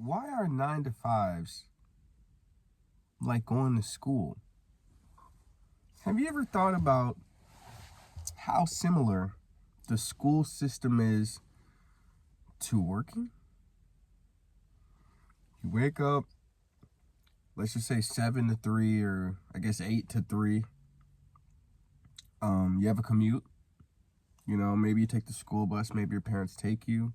Why are 9 to 5s like going to school? Have you ever thought about how similar the school system is to working? You wake up, let's just say 7 to 3, or I guess 8 to 3. You have a commute. Maybe you take the school bus, maybe your parents take you.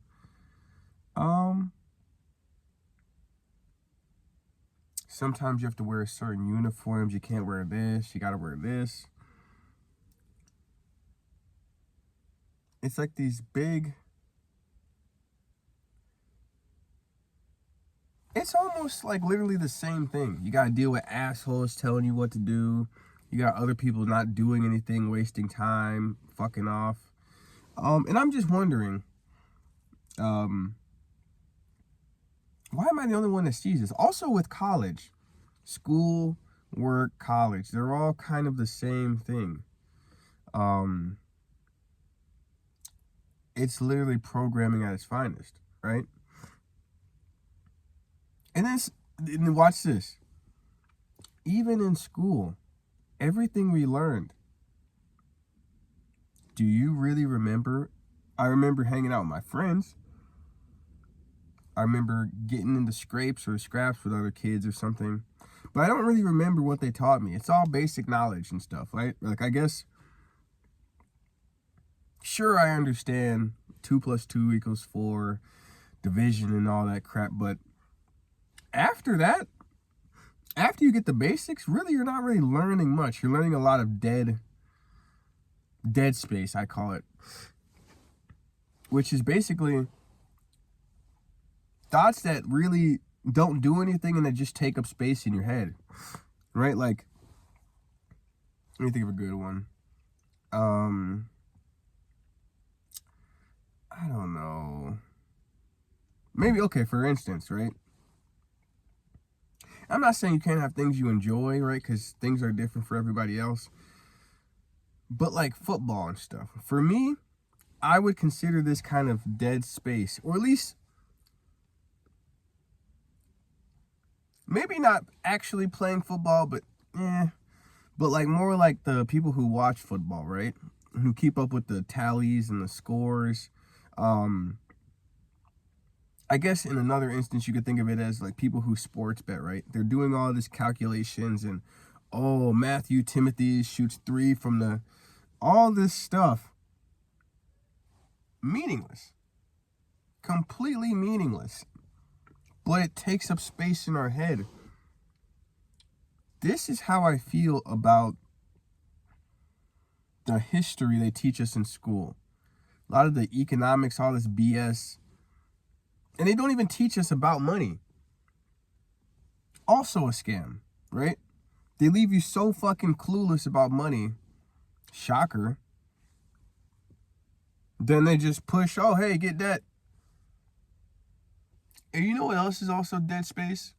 Sometimes you have to wear certain uniforms. You can't wear this. You got to wear this. It's like these big... It's almost like literally the same thing. You got to deal with assholes telling you what to do. You got other people not doing anything, wasting time, fucking off. And I'm just wondering, why am I the only one that sees this? Also with college, school, work, college, they're all kind of the same thing. It's literally programming at its finest, right? And watch this. Even in school, everything we learned, do you really remember? I remember hanging out with my friends. I remember getting into scrapes or scraps with other kids or something. But I don't really remember what they taught me. It's all basic knowledge and stuff, right? Like, I guess, sure, I understand 2 + 2 = 4, division and all that crap. But after that, after you get the basics, really, you're not really learning much. You're learning a lot of dead space, I call it. Which is basically thoughts that really don't do anything and that just take up space in your head, right? Like, let me think of a good one. I don't know. Maybe, okay, for instance, right? I'm not saying you can't have things you enjoy, right? Because things are different for everybody else. But like football and stuff. For me, I would consider this kind of dead space, or at least maybe not actually playing football, but like more like the people who watch football, right? Who keep up with the tallies and the scores. I guess in another instance, you could think of it as like people who sports bet, right? They're doing all these calculations and, oh, Matthew Timothy shoots 3 from the... All this stuff. Meaningless. Completely meaningless. But it takes up space in our head. This is how I feel about the history they teach us in school. A lot of the economics, all this BS. And they don't even teach us about money. Also a scam, right? They leave you so fucking clueless about money. Shocker. Then they just push, oh, hey, get that. And you know what else is also dead space?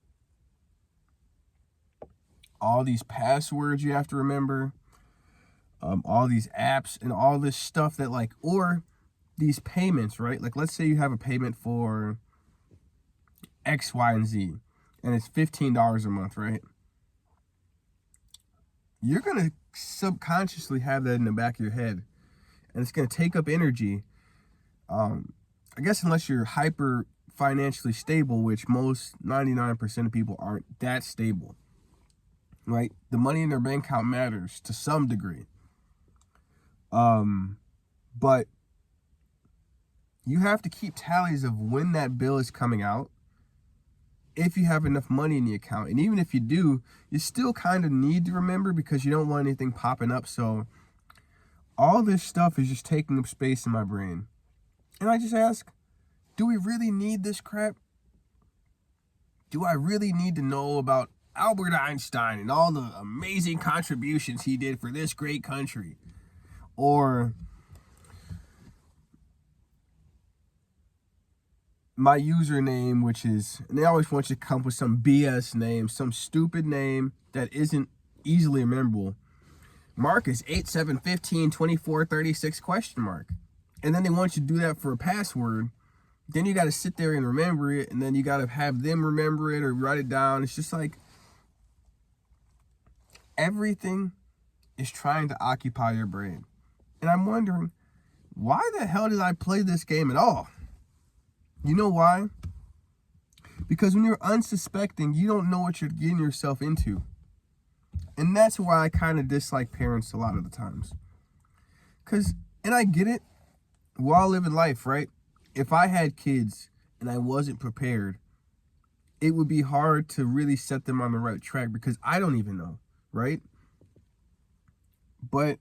All these passwords you have to remember. All these apps and all this stuff that like, or these payments, right? Like, let's say you have a payment for X, Y, and Z, and it's $15 a month, right? You're going to subconsciously have that in the back of your head, and it's going to take up energy. I guess unless you're hyper financially stable, which most 99% of people aren't that stable, right? The money in their bank account matters to some degree. But you have to keep tallies of when that bill is coming out, if you have enough money in the account. And even if you do, you still kind of need to remember because you don't want anything popping up. So all this stuff is just taking up space in my brain. And I just ask, do we really need this crap? Do I really need to know about Albert Einstein and all the amazing contributions he did for this great country? Or my username, which is, and they always want you to come up with some BS name, some stupid name that isn't easily memorable. Marcus 87152436 ? And then they want you to do that for a password then you got to sit there and remember it, and then you got to have them remember it or write it down. It's just like everything is trying to occupy your brain. And I'm wondering, why the hell did I play this game at all? You know why? Because when you're unsuspecting, you don't know what you're getting yourself into. And that's why I kind of dislike parents a lot of the times. And I get it, we're all living life, right? If I had kids and I wasn't prepared, it would be hard to really set them on the right track because I don't even know, right? But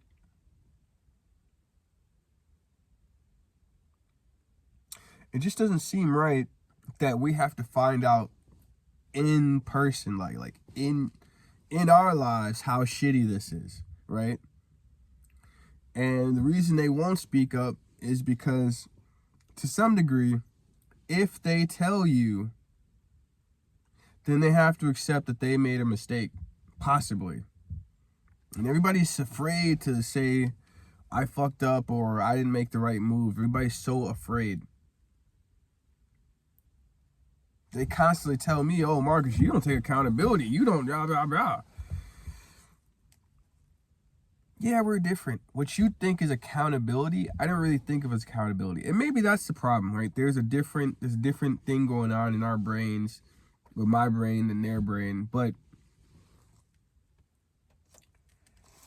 it just doesn't seem right that we have to find out in person, like in our lives, how shitty this is, right? And the reason they won't speak up is because, to some degree, if they tell you, then they have to accept that they made a mistake, possibly. And everybody's afraid to say, I fucked up or I didn't make the right move. Everybody's so afraid. They constantly tell me, oh, Marcus, you don't take accountability. You don't blah, blah, blah. Yeah, we're different. What you think is accountability, I don't really think of as accountability. And maybe that's the problem, right? There's a different thing going on in our brains, with my brain and their brain. But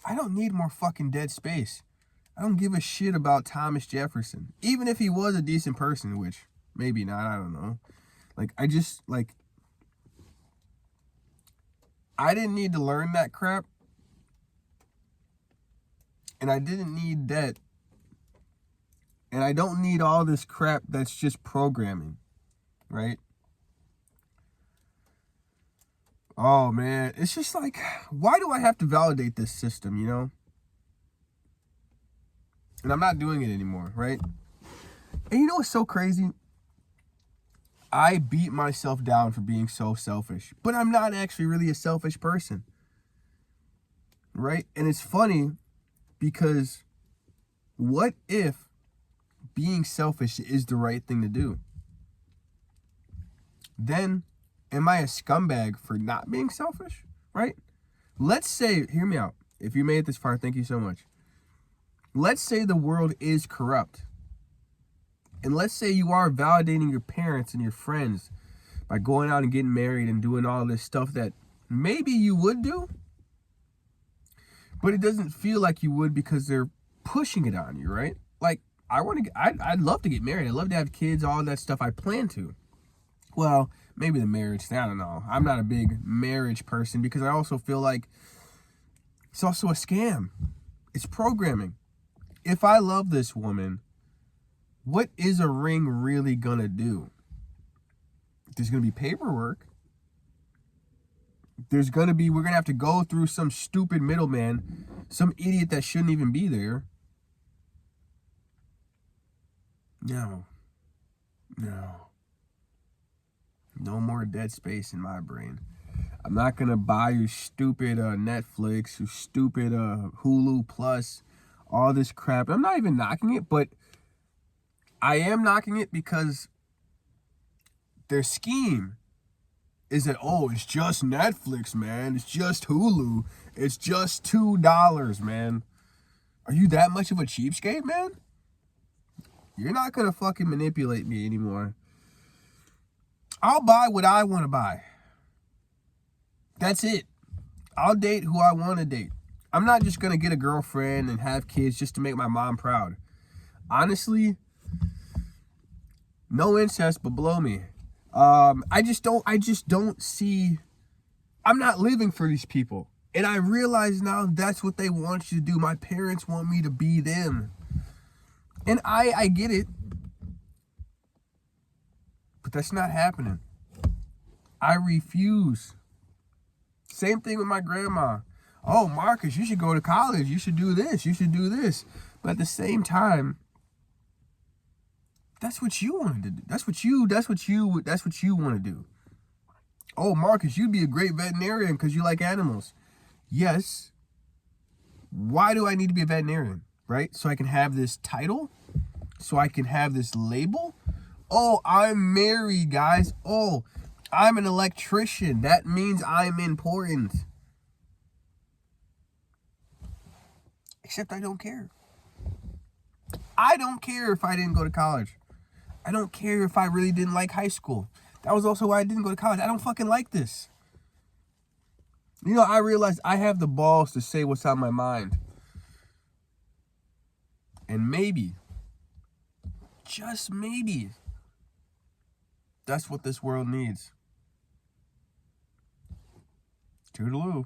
I don't need more fucking dead space. I don't give a shit about Thomas Jefferson. Even if he was a decent person, which maybe not, I don't know. I didn't need to learn that crap. And I didn't need that. And I don't need all this crap that's just programming, right? Oh, man. It's just like, why do I have to validate this system, you know? And I'm not doing it anymore, right? And you know what's so crazy? I beat myself down for being so selfish. But I'm not actually really a selfish person, right? And it's funny because what if being selfish is the right thing to do? Then am I a scumbag for not being selfish, right? Let's say, hear me out. If you made it this far, thank you so much. Let's say the world is corrupt. And let's say you are validating your parents and your friends by going out and getting married and doing all this stuff that maybe you would do, but it doesn't feel like you would because they're pushing it on you, right? Like, I'd love to get married. I'd love to have kids, all that stuff. I plan to. Well, maybe the marriage thing, I don't know. I'm not a big marriage person because I also feel like it's also a scam. It's programming. If I love this woman, what is a ring really gonna do? There's gonna be paperwork. We're gonna have to go through some stupid middleman, some idiot that shouldn't even be there. No more dead space in my brain. I'm not gonna buy your stupid Netflix, your stupid Hulu Plus, all this crap. I'm not even knocking it, but I am knocking it because their scheme is that, oh, it's just Netflix, man. It's just Hulu. It's just $2, man. Are you that much of a cheapskate, man? You're not going to fucking manipulate me anymore. I'll buy what I want to buy. That's it. I'll date who I want to date. I'm not just going to get a girlfriend and have kids just to make my mom proud. Honestly, no incest, but blow me. I just don't see, I'm not living for these people. And I realize now that's what they want you to do. My parents want me to be them. And I get it. But that's not happening. I refuse. Same thing with my grandma. Oh, Marcus, you should go to college. You should do this. You should do this. But at the same time, that's what you wanted to do. That's what you want to do. Oh, Marcus, you'd be a great veterinarian because you like animals. Yes. Why do I need to be a veterinarian? Right? So I can have this title? So I can have this label? Oh, I'm married, guys. Oh, I'm an electrician. That means I'm important. Except I don't care. I don't care if I didn't go to college. I don't care if I really didn't like high school. That was also why I didn't go to college. I don't fucking like this. You know, I realized I have the balls to say what's on my mind. And maybe, just maybe, that's what this world needs. Toodaloo.